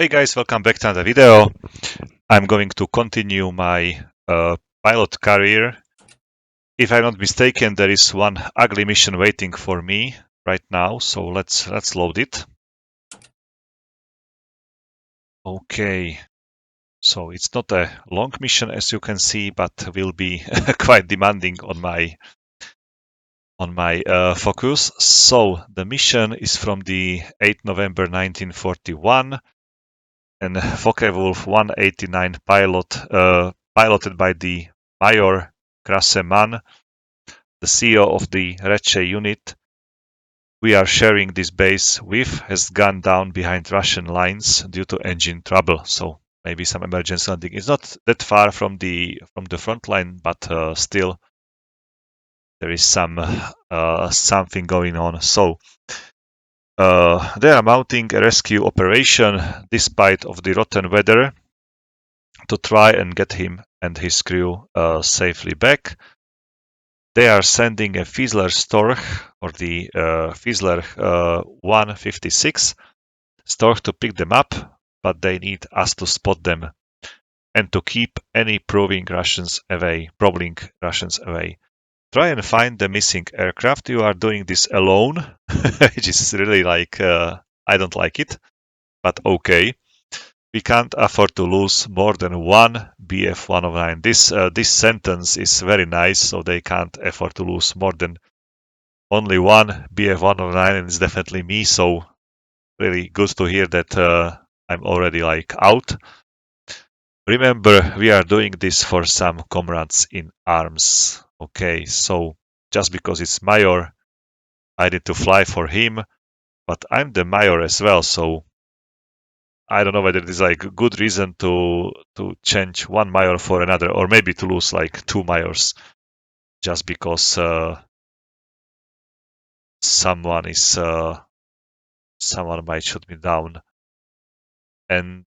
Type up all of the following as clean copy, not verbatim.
Hey guys, welcome back to another video. I'm going to continue my pilot career. If I'm not mistaken, there is one ugly mission waiting for me right now, so let's load it. Okay, so it's not a long mission as you can see, but will be quite demanding on my focus. So the mission is from the 8th November 1941. And Focke-Wulf 189 piloted by the Major Krassemann, the CEO of the Recce unit we are sharing this base with, has gone down behind Russian lines due to engine trouble. So maybe some emergency landing. It's not that far from the front line, but still there is something going on. So they are mounting a rescue operation despite of the rotten weather, to try and get him and his crew safely back. They are sending a Fiesler Storch, or the Fiesler 156 Storch, to pick them up, but they need us to spot them and to keep any probing Russians away. Try and find the missing aircraft. You are doing this alone, which is really like, I don't like it, but okay. We can't afford to lose more than one Bf-109. This sentence is very nice, so they can't afford to lose more than only one Bf-109, and it's definitely me. So really good to hear that I'm already like out. Remember, we are doing this for some comrades in arms. Okay, so just because it's Major, I need to fly for him, but I'm the Major as well, so I don't know whether it is like a good reason to change one Major for another, or maybe to lose like two Majors just because someone might shoot me down. And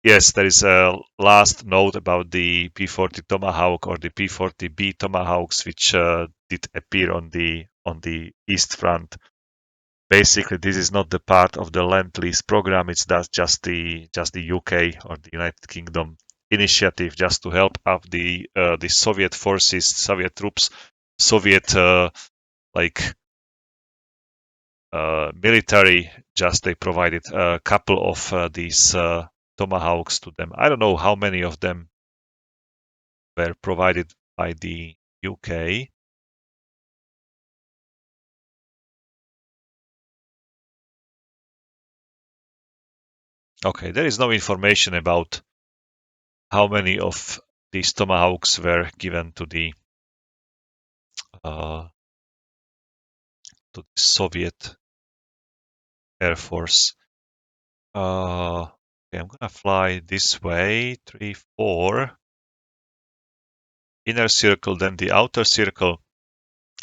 yes, there is a last note about the P-40 Tomahawk or the P-40B Tomahawks, which did appear on the East Front. Basically, this is not the part of the Lend-Lease program. It's just the UK or the United Kingdom initiative, just to help up the Soviet forces, Soviet troops, Soviet military. Just they provided a couple of these Tomahawks to them. I don't know how many of them were provided by the UK. Okay, there is no information about how many of these Tomahawks were given to the Soviet Air Force. Okay, I'm gonna fly this way, 3, 4. Inner circle, then the outer circle.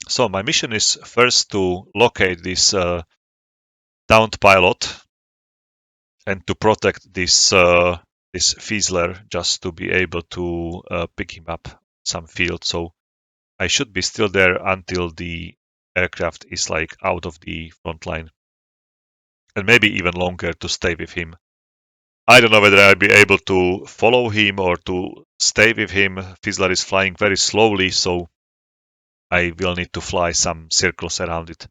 So my mission is first to locate this downed pilot and to protect this Fiesler, just to be able to pick him up some field. So I should be still there until the aircraft is like out of the front line, and maybe even longer to stay with him. I don't know whether I'll be able to follow him or to stay with him. Fiesler is flying very slowly, so I will need to fly some circles around it.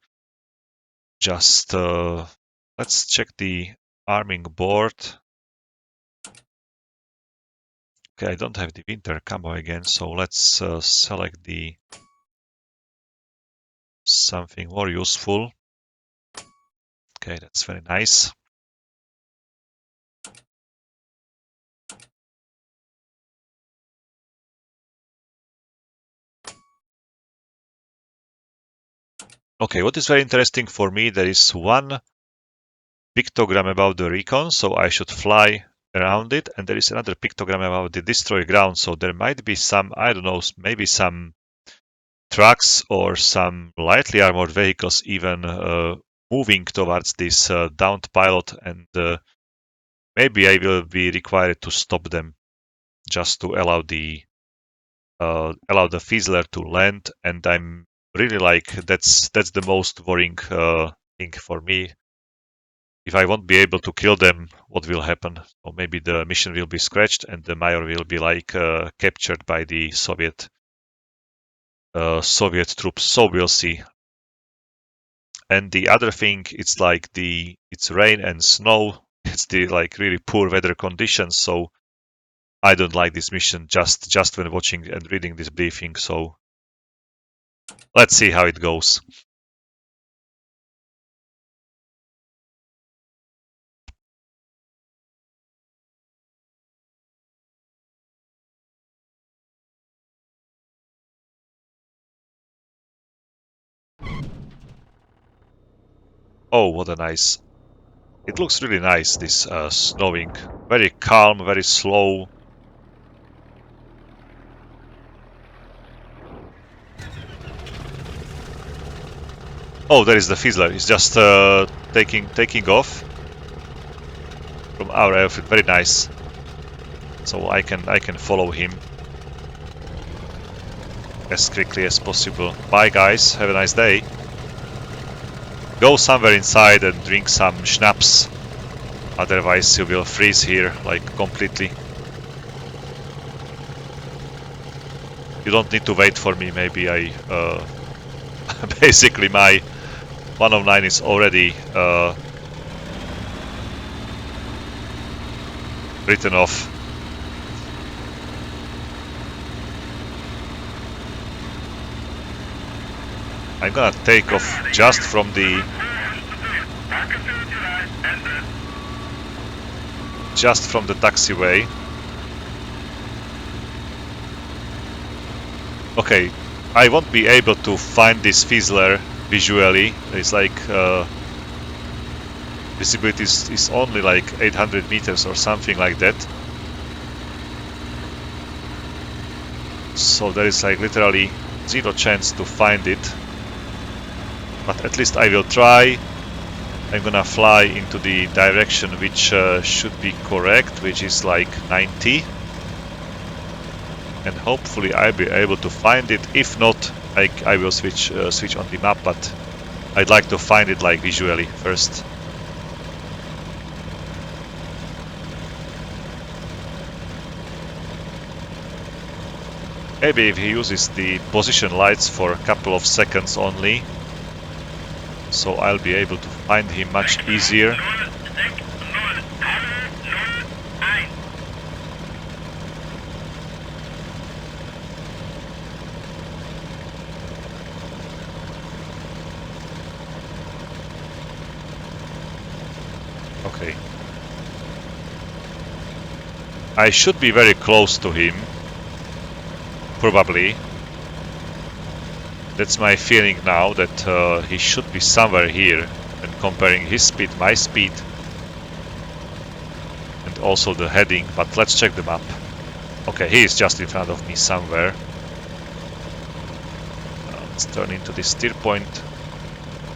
Just let's check the arming board. Okay, I don't have the winter camo again, so let's select the something more useful. Okay, that's very nice. Okay, what is very interesting for me, there is one pictogram about the recon, so I should fly around it, and there is another pictogram about the destroy ground, so there might be some, I don't know, maybe some trucks or some lightly armored vehicles even moving towards this downed pilot, and maybe I will be required to stop them just to allow the Fiesler to land. And I'm really like, that's the most worrying thing for me. if I won't be able to kill them, what will happen? Or maybe the mission will be scratched and the mayor will be like captured by the Soviet troops. So we'll see. And the other thing, it's like it's rain and snow. It's the like really poor weather conditions. So I don't like this mission just when watching and reading this briefing. So let's see how it goes. Oh, what a nice. It looks really nice, this snowing. Very calm, very slow. Oh, there is the Fizzler. He's just taking off from our airfield. Very nice. So I can follow him as quickly as possible. Bye, guys. Have a nice day. Go somewhere inside and drink some schnapps. Otherwise, you will freeze here like completely. You don't need to wait for me. Maybe I basically my 109 is already written off. I'm gonna take off just from the taxiway. Okay, I won't be able to find this Fizzler visually. It's like visibility is only like 800 meters or something like that. So there is like literally zero chance to find it. But at least I will try. I'm gonna fly into the direction which should be correct, which is like 90. And hopefully I'll be able to find it. If not, I will switch on the map, but I'd like to find it like visually first. Maybe if he uses the position lights for a couple of seconds only, so I'll be able to find him much easier. Okay. I should be very close to him. Probably. That's my feeling now, that he should be somewhere here. And comparing his speed, my speed, and also the heading, but let's check the map. Okay, he is just in front of me somewhere. Let's turn into this steer point.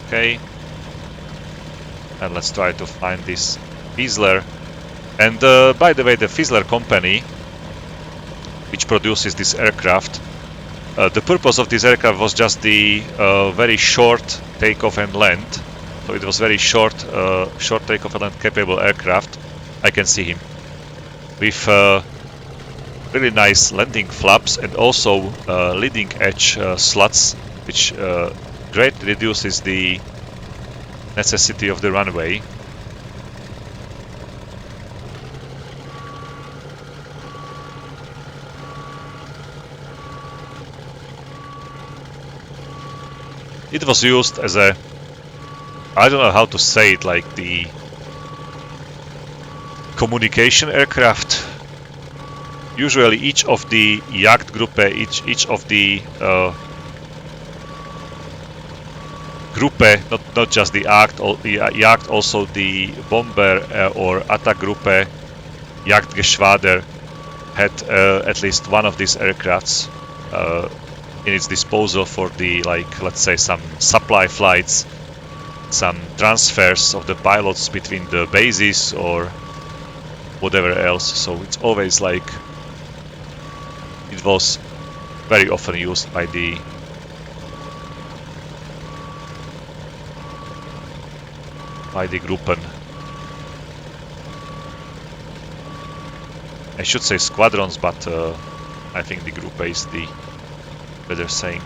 Okay. And let's try to find this Fizzler. And by the way, the Fizzler company, which produces this aircraft, the purpose of this aircraft was just the very short takeoff and land. So it was very short takeoff and land capable aircraft. I can see him with really nice landing flaps and also leading edge slots, which greatly reduces the necessity of the runway. It was used as a, I don't know how to say it, like the communication aircraft. Usually each of the Jagdgruppe, each of the Gruppe, not just the Jagd, also the Bomber or Attackgruppe, Jagdgeschwader had at least one of these aircrafts in its disposal for the, like, let's say some supply flights, some transfers of the pilots between the bases or whatever else. So it's always like, it was very often used by the Gruppen. I should say squadrons, but I think the group is the better saying.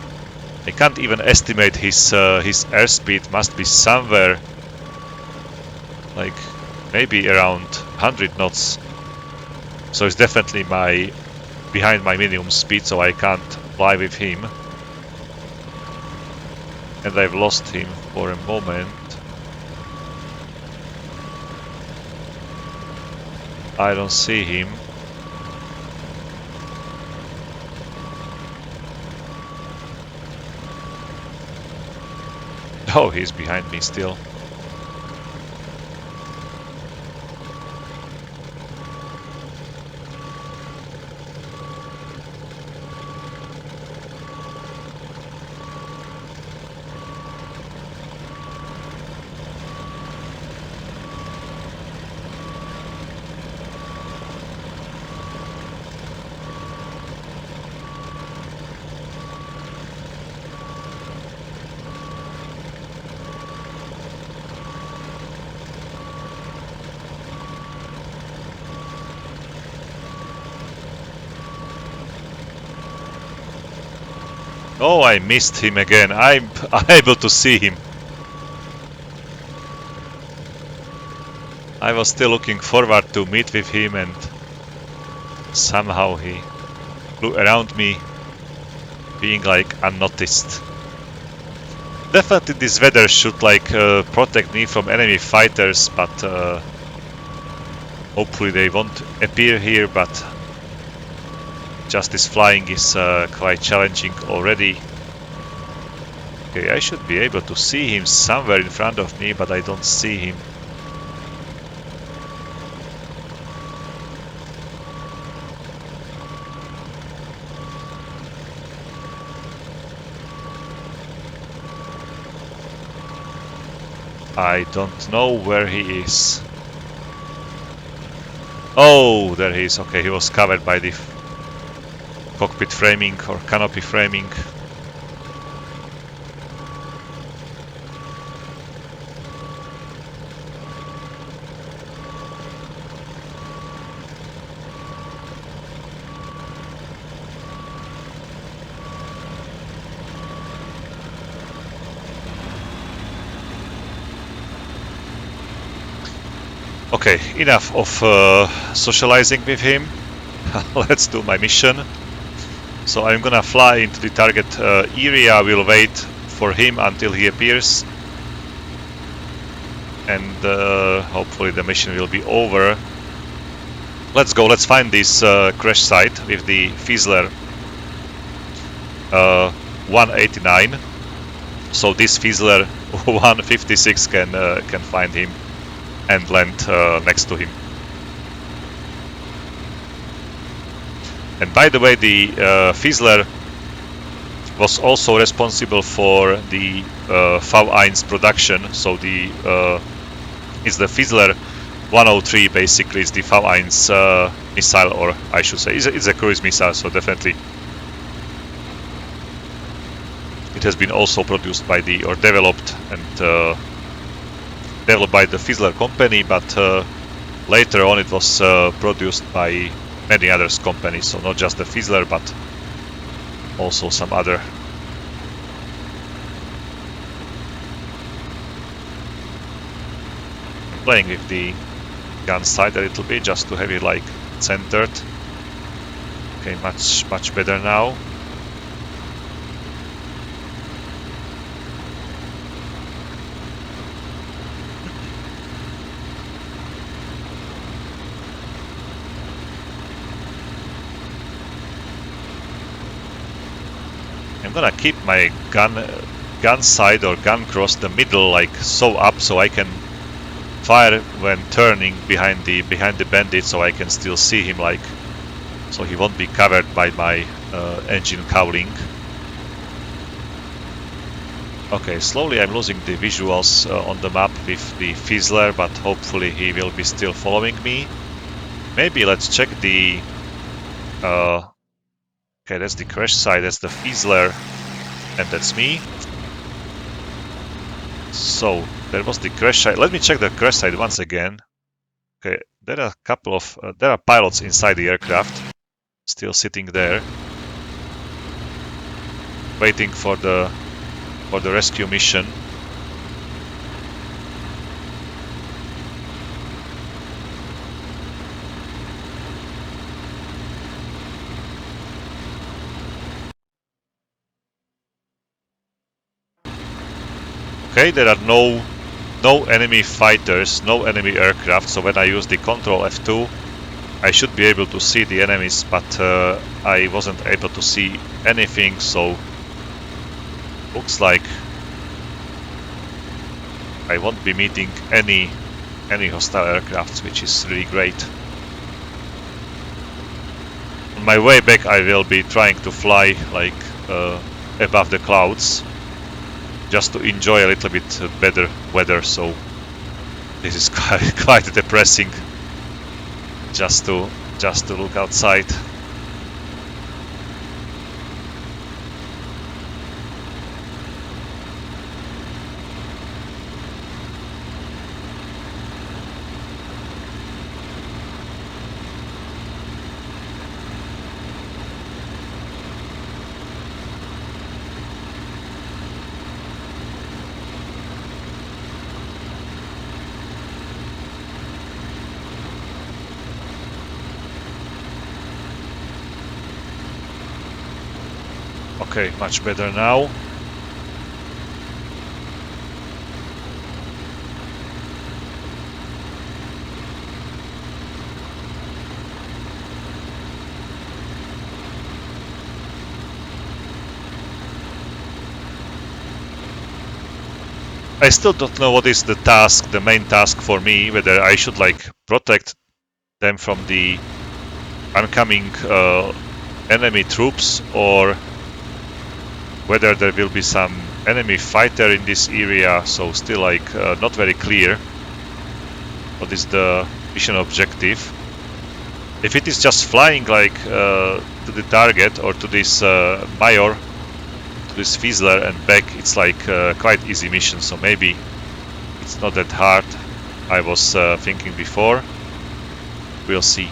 I can't even estimate his airspeed. Must be somewhere like maybe around 100 knots. So it's definitely behind my minimum speed, so I can't fly with him. And I've lost him for a moment. I don't see him. Oh, he's behind me still. Oh, I missed him again. I'm unable to see him. I was still looking forward to meet with him, and somehow he flew around me, being like unnoticed. Definitely this weather should like protect me from enemy fighters, but hopefully they won't appear here, but just this flying is quite challenging already. Okay, I should be able to see him somewhere in front of me, but I don't see him. I don't know where he is. Oh, there he is. Okay, he was covered by the cockpit framing or canopy framing. Okay, enough of socializing with him. Let's do my mission. So I'm gonna fly into the target area. We'll wait for him until he appears. And hopefully the mission will be over. Let's go, let's find this crash site with the Fizzler 189. So this Fizzler 156 can find him and land next to him. And by the way, the Fizzler was also responsible for the V1 production. So the it's the Fizzler 103 basically is the V1 missile, or I should say it's a cruise missile, so definitely it has been also produced by the, or developed and developed by the Fizzler company, but later on it was produced by many other companies, so not just the Fizzler, but also some other. I'm playing with the gun sight a little bit just to have it like centered. Okay, much better now. I'm gonna keep my gun sight or gun cross the middle like so up, so I can fire when turning behind the bandit, so I can still see him, like, so he won't be covered by my engine cowling. Okay, slowly I'm losing the visuals on the map with the Fizzler, but hopefully he will be still following me. Maybe let's check the okay, that's the crash site, that's the Fizzler, and that's me. So, there was the crash site. Let me check the crash site once again. Okay, there are a couple of there are pilots inside the aircraft, still sitting there, waiting for the rescue mission. Okay, there are no enemy fighters, no enemy aircraft, so when I use the Control F2 I should be able to see the enemies, but I wasn't able to see anything, so looks like I won't be meeting any hostile aircrafts, which is really great. On my way back I will be trying to fly like above the clouds, just to enjoy a little bit better weather, so this is quite depressing just to look outside. Okay, much better now. I still don't know what is the task, the main task for me, whether I should like protect them from the oncoming enemy troops, or whether there will be some enemy fighter in this area, so still like not very clear what is the mission objective. If it is just flying like to the target or to this Major, to this Fizzler and back, it's like quite easy mission, so maybe it's not that hard I was thinking before. We'll see.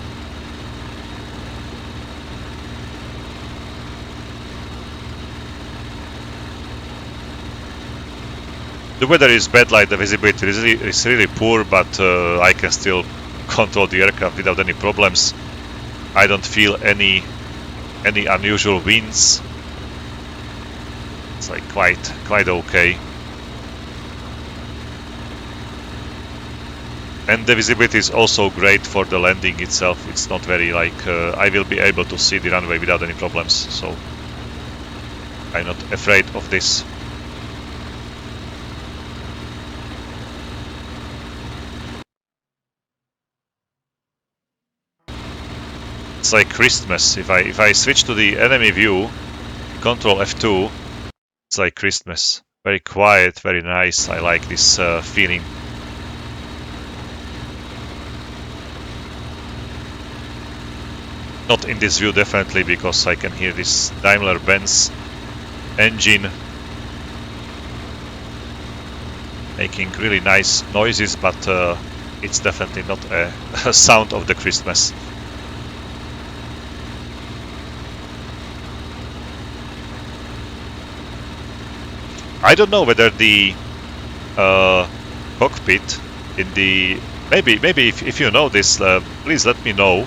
The weather is bad, like the visibility is really poor, but I can still control the aircraft without any problems. I don't feel any unusual winds. It's like quite okay. And the visibility is also great for the landing itself. It's not very like I will be able to see the runway without any problems, so I'm not afraid of this. It's like Christmas. If I switch to the enemy view, Control F2, it's like Christmas. Very quiet, very nice. I like this feeling. Not in this view definitely, because I can hear this Daimler-Benz engine making really nice noises, but it's definitely not a sound of the Christmas. I don't know whether the cockpit in the maybe if you know this, please let me know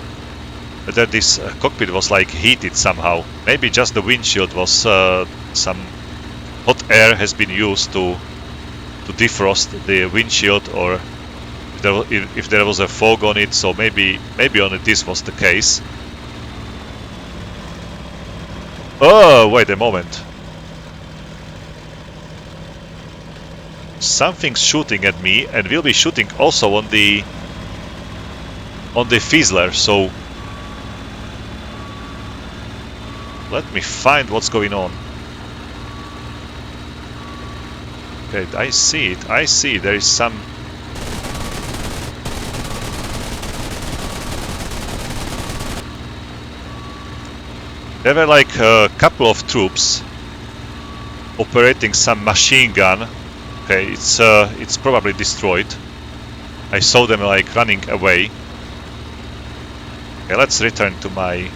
whether this cockpit was like heated somehow. Maybe just the windshield was some hot air has been used to defrost the windshield, or if there was a fog on it, so maybe only this was the case. Oh, wait a moment. Something's shooting at me, and will be shooting also on the Fizzler, so let me find what's going on. Okay, I see it. I see there is some. There were like a couple of troops operating some machine gun. Okay, it's probably destroyed. I saw them like running away. Okay, let's return to my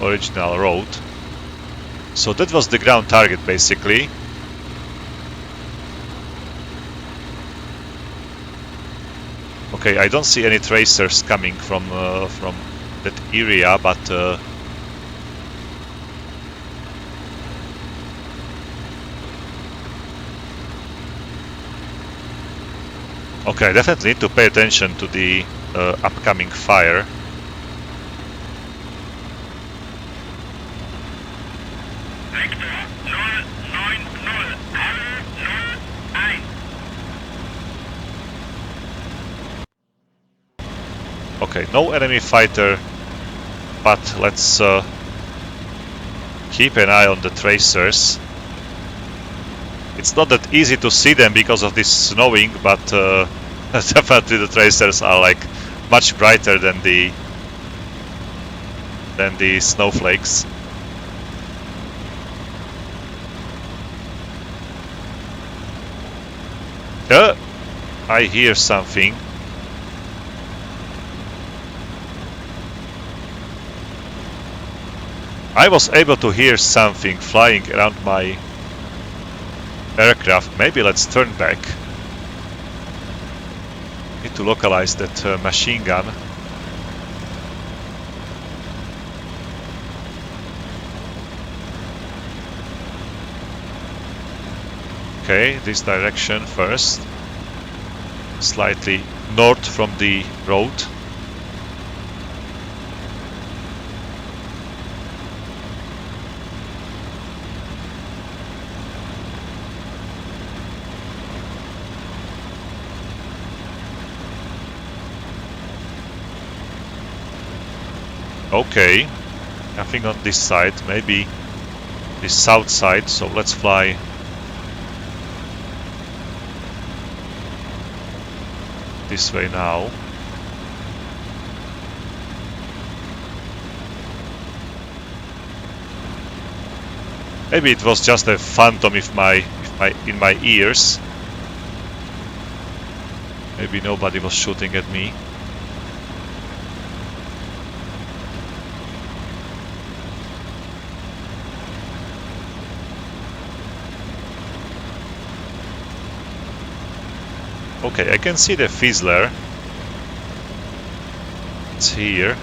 original road. So that was the ground target basically. Okay, I don't see any tracers coming from that area, but okay, I definitely need to pay attention to the upcoming fire. Okay, no enemy fighter, but let's keep an eye on the tracers. It's not that easy to see them because of this snowing, but definitely the tracers are like much brighter than the snowflakes. I hear something. I was able to hear something flying around my aircraft. Maybe let's turn back. Need to localize that machine gun. Okay, this direction first. Slightly north from the road. Okay, nothing on this side, maybe the south side, so let's fly this way now. Maybe it was just a phantom in my ears. Maybe nobody was shooting at me. Okay, I can see the Fizzler. It's here.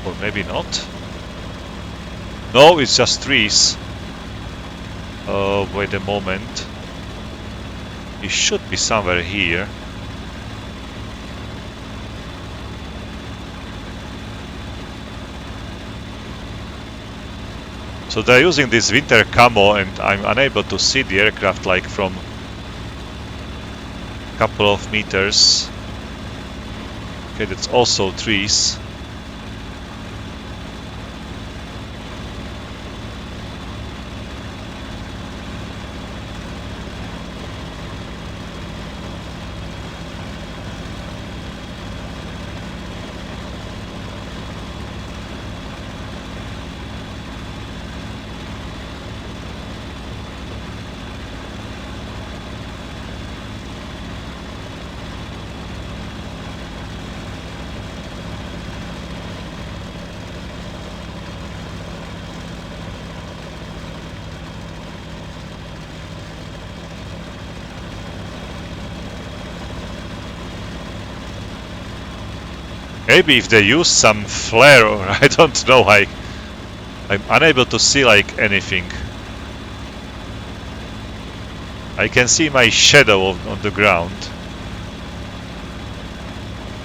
Or maybe not. No, it's just trees. Wait a moment. It should be somewhere here. So they're using this winter camo and I'm unable to see the aircraft like from a couple of meters. Okay, that's also trees. Maybe if they use some flare or I don't know, I'm unable to see like anything. I can see my shadow on the ground.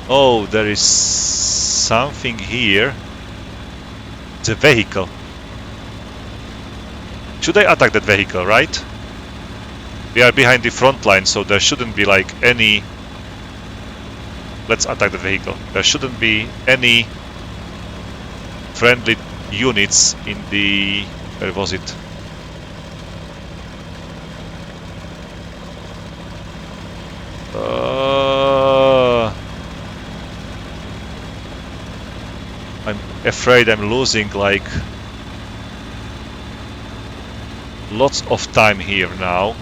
Oh, there is something here. It's a vehicle. Should I attack that vehicle, right? We are behind the front line, so there shouldn't be like any... Let's attack the vehicle. There shouldn't be any friendly units in the... Where was it? I'm afraid I'm losing like lots of time here now.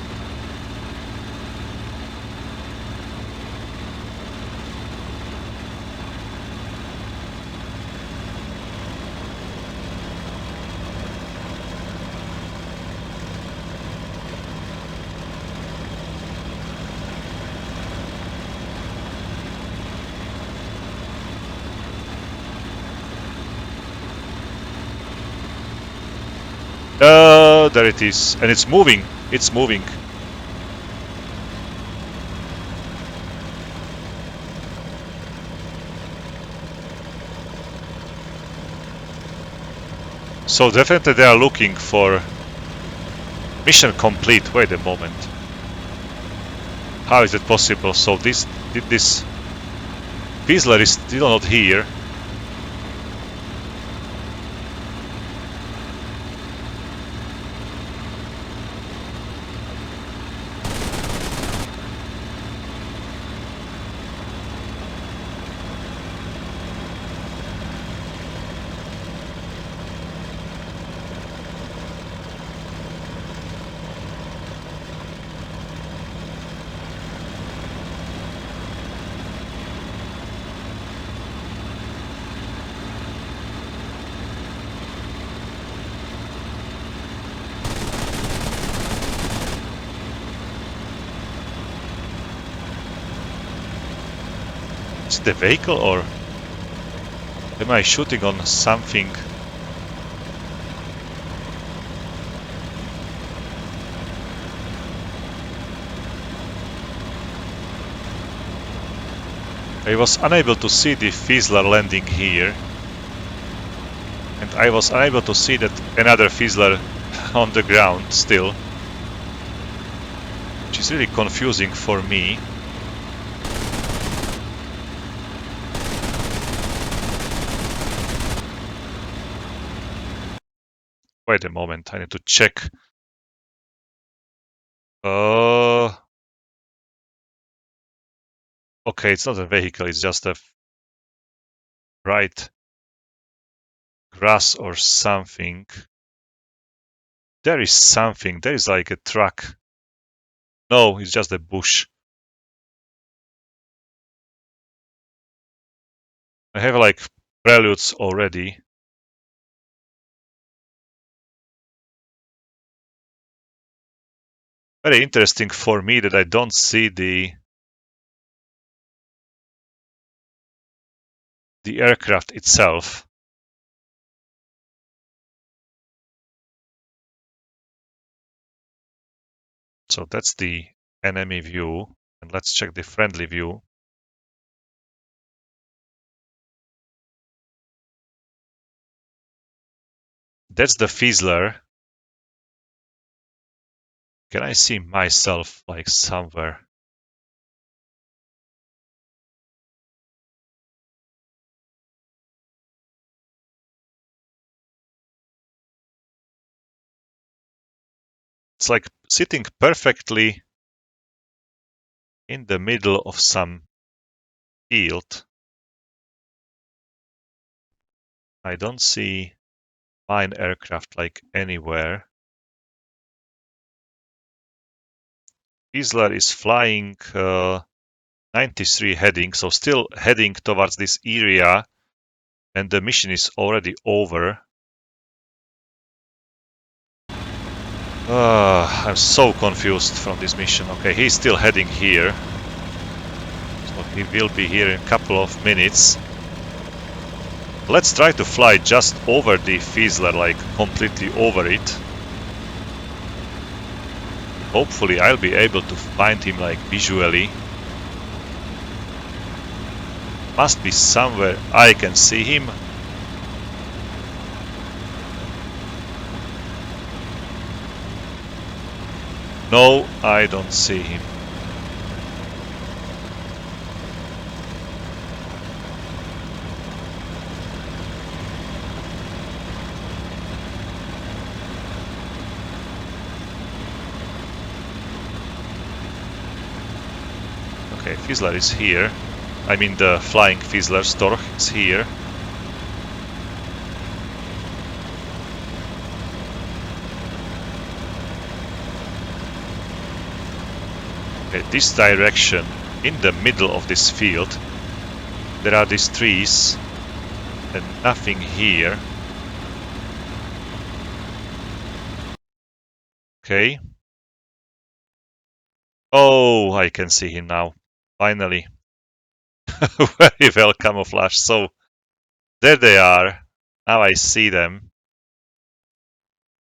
There it is. And it's moving. It's moving. So definitely they are looking for mission complete. Wait a moment. How is it possible? So this Fizzler is still not here. Is it the vehicle or am I shooting on something? I was unable to see the Fizzler landing here. And I was unable to see that another Fizzler on the ground still. Which is really confusing for me. Wait a moment, I need to check. Okay, it's not a vehicle, it's just a bright grass or something. There is something, there is like a truck. No, it's just a bush. I have like preludes already. Very interesting for me that I don't see the aircraft itself. So that's the enemy view. And let's check the friendly view. That's the Fizzler. Can I see myself like somewhere? It's like sitting perfectly in the middle of some field. I don't see mine aircraft like anywhere. Fizzler is flying 93 heading, so still heading towards this area, and the mission is already over. I'm so confused from this mission. Okay, he's still heading here. So he will be here in a couple of minutes. Let's try to fly just over the Fizzler, like completely over it. Hopefully I'll be able to find him like visually. Must be somewhere I can see him. No, I don't see him. Okay, Fizzler is here. I mean the flying Fizzler Storch is here. Okay, this direction, in the middle of this field, there are these trees and nothing here. Okay. Oh, I can see him now. Finally. Very well camouflaged. So there they are. Now I see them.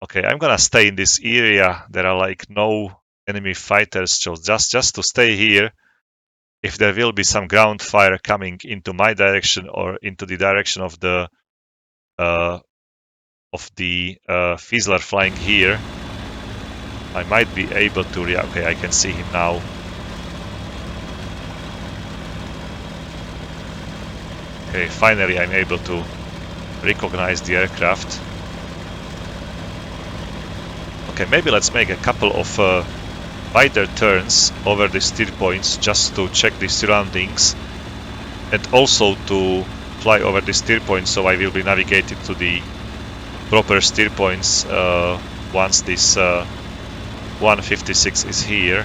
Okay, I'm gonna stay in this area. There are like no enemy fighters, so just to stay here. If there will be some ground fire coming into my direction or into the direction of the Fizzler flying here, I might be able to react. Okay, I can see him now. Okay, finally I'm able to recognize the aircraft. Okay, maybe let's make a couple of wider turns over the steer points just to check the surroundings and also to fly over the steer points, so I will be navigated to the proper steer points once this 156 is here.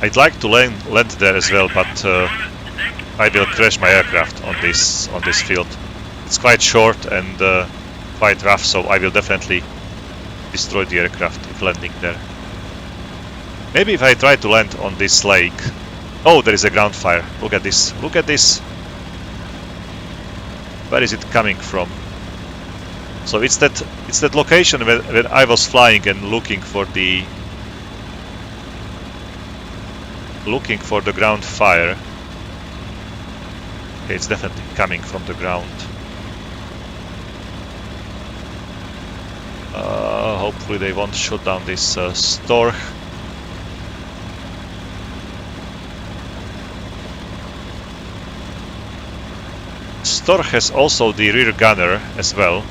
I'd like to land there as well, but I will crash my aircraft on this field. It's quite short and quite rough, so I will definitely destroy the aircraft if landing there. Maybe if I try to land on this lake. Oh, there is a ground fire. Look at this. Look at this. Where is it coming from? So it's that location where I was flying and looking for the ground fire. Okay, it's definitely coming from the ground. Hopefully they won't shoot down this Storch. Storch has also the rear gunner as well.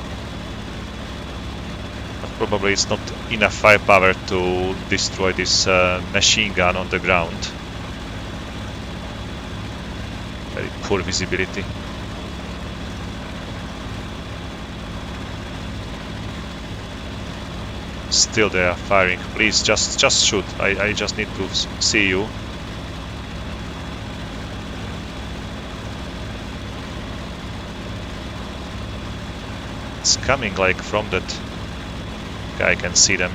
But probably it's not enough firepower to destroy this machine gun on the ground. Very poor visibility. Still they are firing. Please just shoot. I just need to see you. It's coming like from that. Okay, I can see them.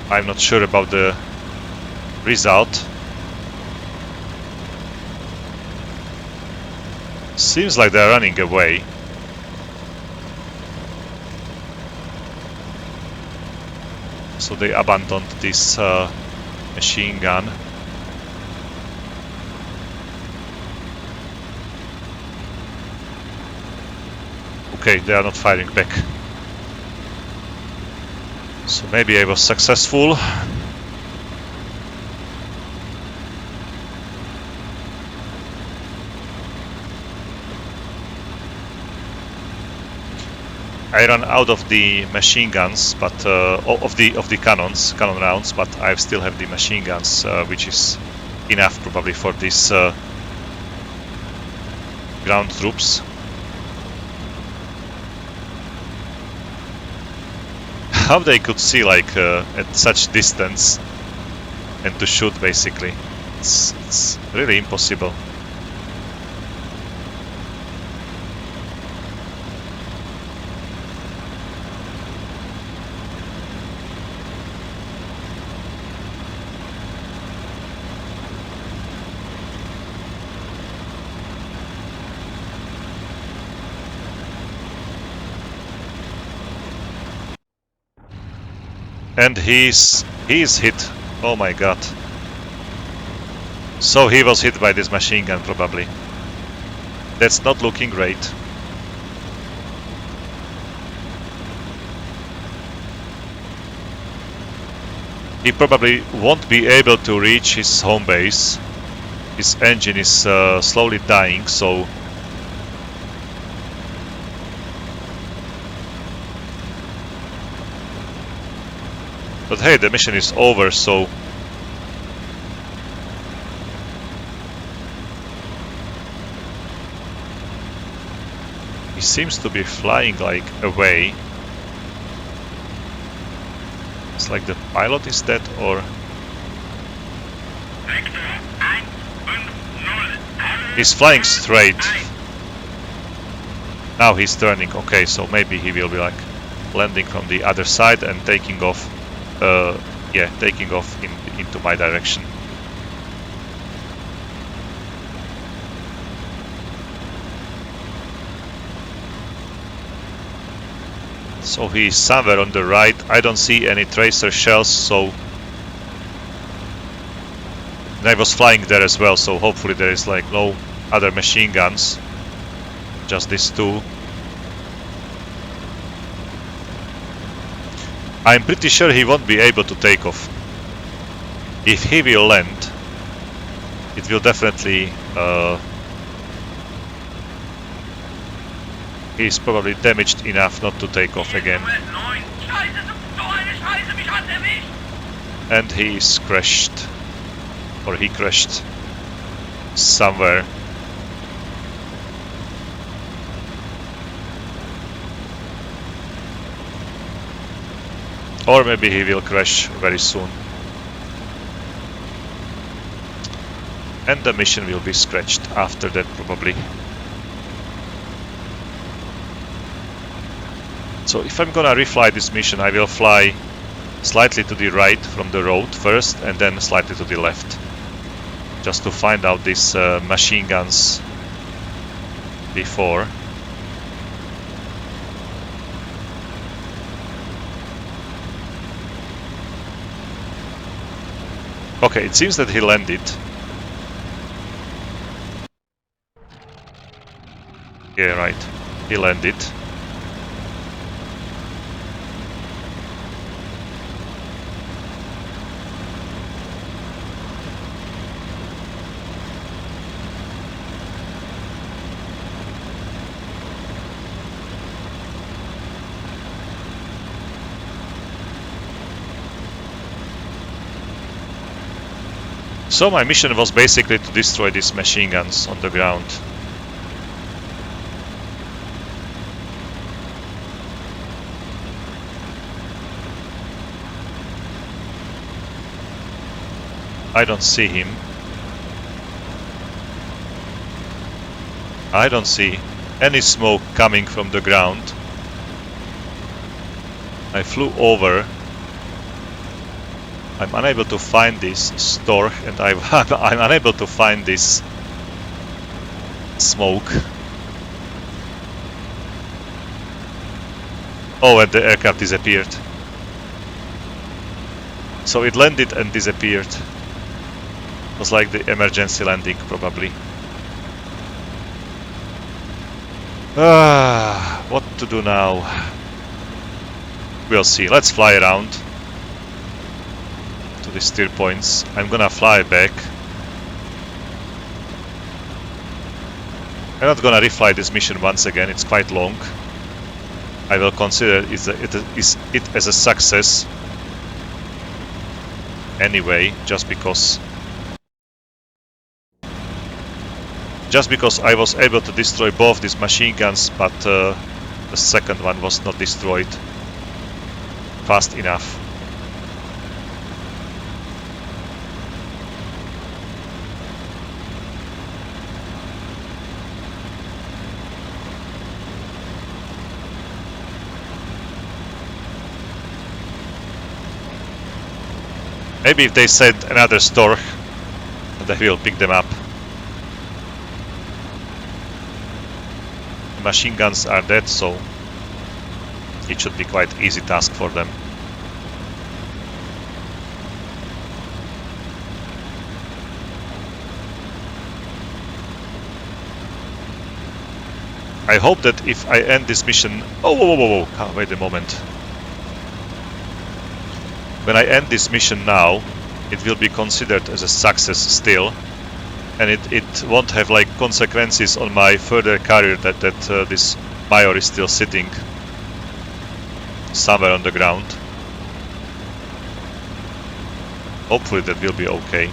I'm not sure about the result. Seems like they're running away. So they abandoned this machine gun. Okay, they are not firing back. So maybe I was successful. I ran out of the machine guns, but of the cannon rounds, but I still have the machine guns, which is enough probably for this ground troops. How they could see like at such distance and to shoot basically, it's really impossible. And he's hit. Oh my god. So he was hit by this machine gun probably. That's not looking great. He probably won't be able to reach his home base. His engine is slowly dying, so but hey, the mission is over, so He seems to be flying like away. It's like the pilot is dead, or he's flying straight. Now he's turning. Okay, so maybe he will be like landing from the other side and taking off. Yeah, taking off into my direction. So he's somewhere on the right. I don't see any tracer shells, so and I was flying there as well, so hopefully there is like no other machine guns, just these two. I'm pretty sure he won't be able to take off. If he will land, it will definitely he's probably damaged enough not to take off again. And he's crashed. Or he crashed somewhere. Or maybe he will crash very soon. And the mission will be scratched after that, probably. So if I'm gonna refly this mission, I will fly slightly to the right from the road first, and then slightly to the left, just to find out these machine guns before. Okay, it seems that he landed. Yeah, right. He landed. So my mission was basically to destroy these machine guns on the ground. I don't see him. I don't see any smoke coming from the ground. I flew over. I'm unable to find this store, and I'm unable to find this smoke. Oh, and the aircraft disappeared. So it landed and disappeared. It was like the emergency landing, probably. What to do now? We'll see. Let's fly around to the steer points. I'm gonna fly back. I'm not gonna refly this mission once again, it's quite long. I will consider it as a success anyway, just because I was able to destroy both these machine guns, but the second one was not destroyed fast enough. Maybe if they send another store, they will pick them up. The machine guns are dead, so it should be quite easy task for them. I hope that if I end this mission... Oh, whoa, whoa, whoa, whoa. Wait a moment. When I end this mission now, it will be considered as a success still, and it won't have like consequences on my further career that this Major is still sitting somewhere on the ground. Hopefully that will be okay.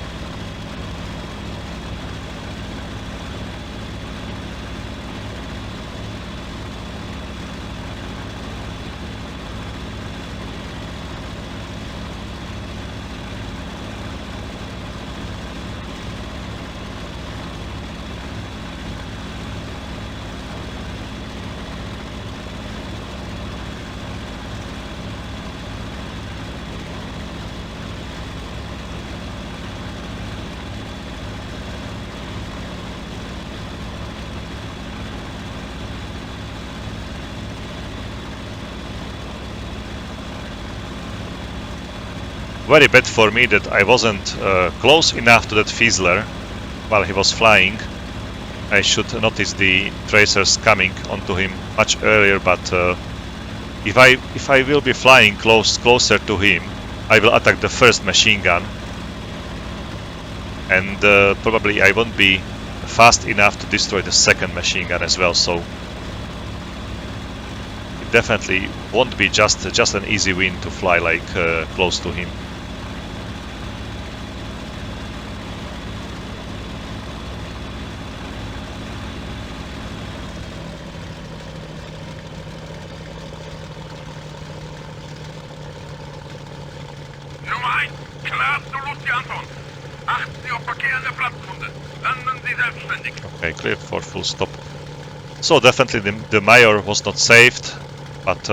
Very bad for me that I wasn't close enough to that Fizzler while he was flying. I should notice the tracers coming onto him much earlier, but if I will be flying closer to him, I will attack the first machine gun, and probably I won't be fast enough to destroy the second machine gun as well. So it definitely won't be just an easy win to fly like close to him. Okay, cleared for full stop. So definitely the Mayor was not saved, but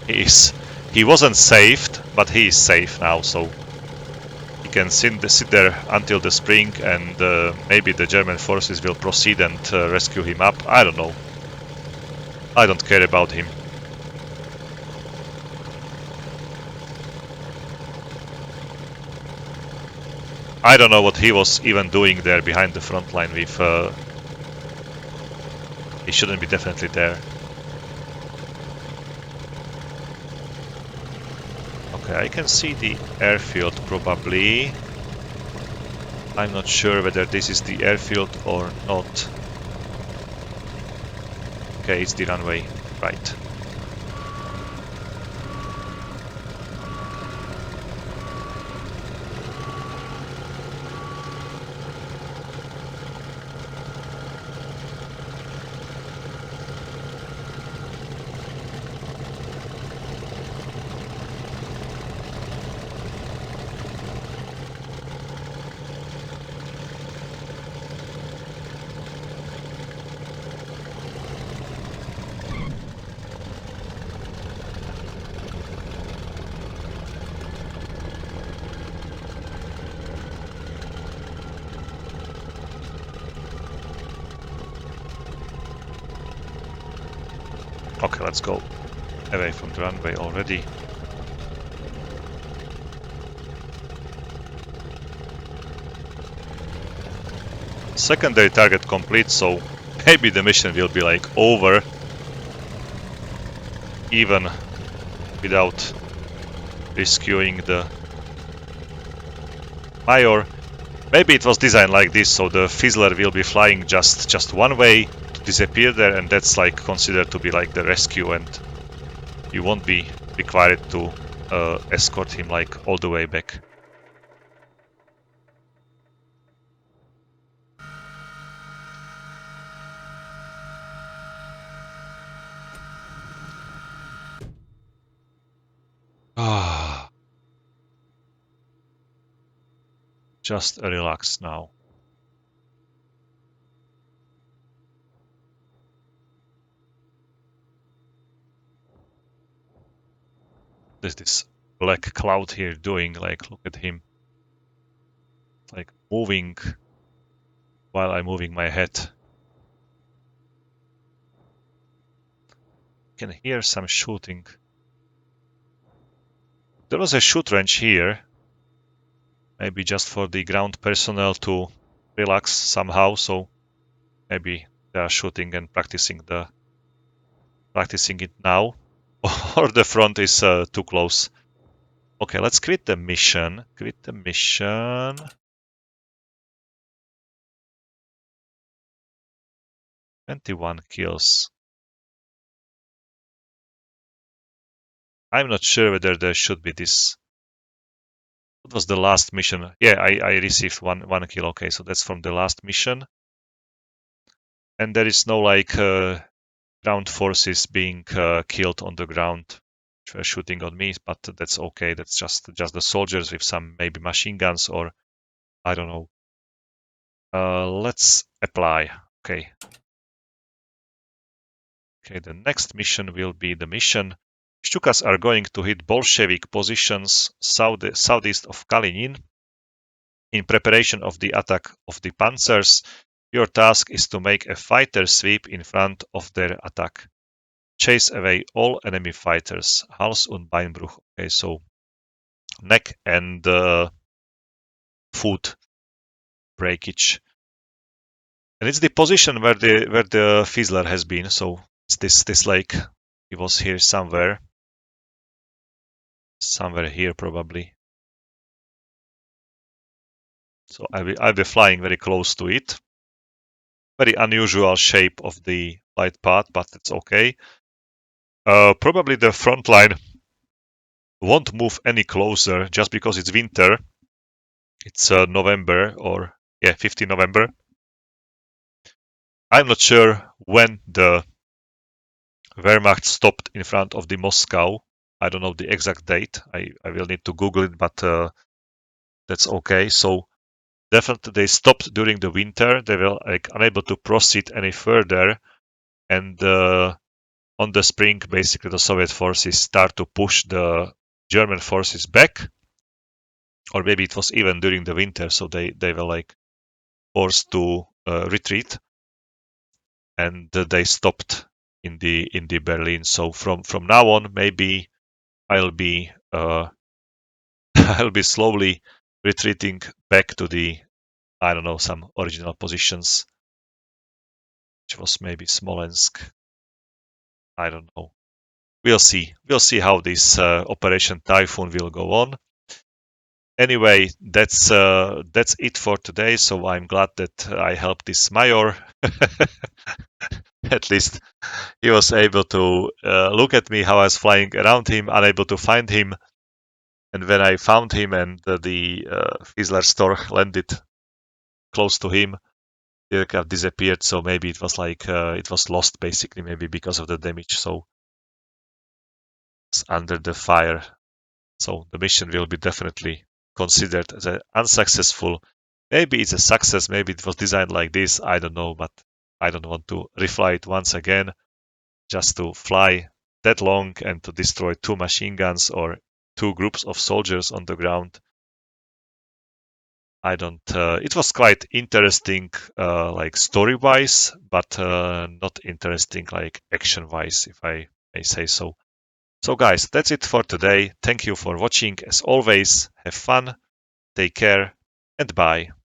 he wasn't saved, but he is safe now, so he can sit there until the spring, and maybe the German forces will proceed and rescue him up. I don't know. I don't care about him. I don't know what he was even doing there behind the front line with... he shouldn't be definitely there. Okay, I can see the airfield probably. I'm not sure whether this is the airfield or not. Okay, it's the runway, right. Okay, let's go away from the runway already. Secondary target complete, so maybe the mission will be like over even without rescuing the Mayor. Maybe it was designed like this, so the Fizzler will be flying just one way to disappear there, and that's like considered to be like the rescue, and you won't be required to escort him like all the way back. Ah, just relax now. There's this black cloud here doing, like, look at him. Like moving while I'm moving my head. Can hear some shooting. There was a shoot range here. Maybe just for the ground personnel to relax somehow, so maybe they are shooting and practicing it now. Or the front is too close. Okay, let's quit the mission. Quit the mission. 21 kills. I'm not sure whether there should be this. What was the last mission? Yeah, I received one kill. Okay, so that's from the last mission. And there is no like ground forces being killed on the ground, which were shooting on me, but that's okay. That's just the soldiers with some maybe machine guns, or I don't know. Let's apply. Okay. Okay, the next mission will be the mission. Stukas are going to hit Bolshevik positions southeast of Kalinin. In preparation of the attack of the panzers, your task is to make a fighter sweep in front of their attack. Chase away all enemy fighters. Hals- und Beinbruch. Okay, so neck and foot breakage. And it's the position where the Fizzler has been. So it's this like he was here somewhere here probably. So I'll be flying very close to it. Very unusual shape of the light path, but it's okay. Probably the front line won't move any closer just because it's winter. It's November or 15 November. I'm not sure when the Wehrmacht stopped in front of the Moscow. I don't know the exact date. I will need to Google it, but that's okay. So definitely they stopped during the winter. They were like unable to proceed any further, and on the spring, basically the Soviet forces start to push the German forces back, or maybe it was even during the winter, so they were like forced to retreat, and they stopped in the Berlin. So from now on, maybe I'll be I'll be slowly retreating back to the, I don't know, some original positions, which was maybe Smolensk. I don't know. We'll see. We'll see how this Operation Typhoon will go on. Anyway, that's it for today. So I'm glad that I helped this Mayor. At least he was able to look at me how I was flying around him, unable to find him. And when I found him and the Fizzler store landed close to him, the aircraft disappeared. So maybe it was like it was lost basically, maybe because of the damage. So it's under the fire. So the mission will be definitely considered as an unsuccessful. Maybe it's a success. Maybe it was designed like this. I don't know, but I don't want to refly it once again just to fly that long and to destroy 2 machine guns or 2 groups of soldiers on the ground. I don't. It was quite interesting, like story-wise, but not interesting like action-wise, if I may say so. So, guys, that's it for today. Thank you for watching. As always, have fun, take care, and bye.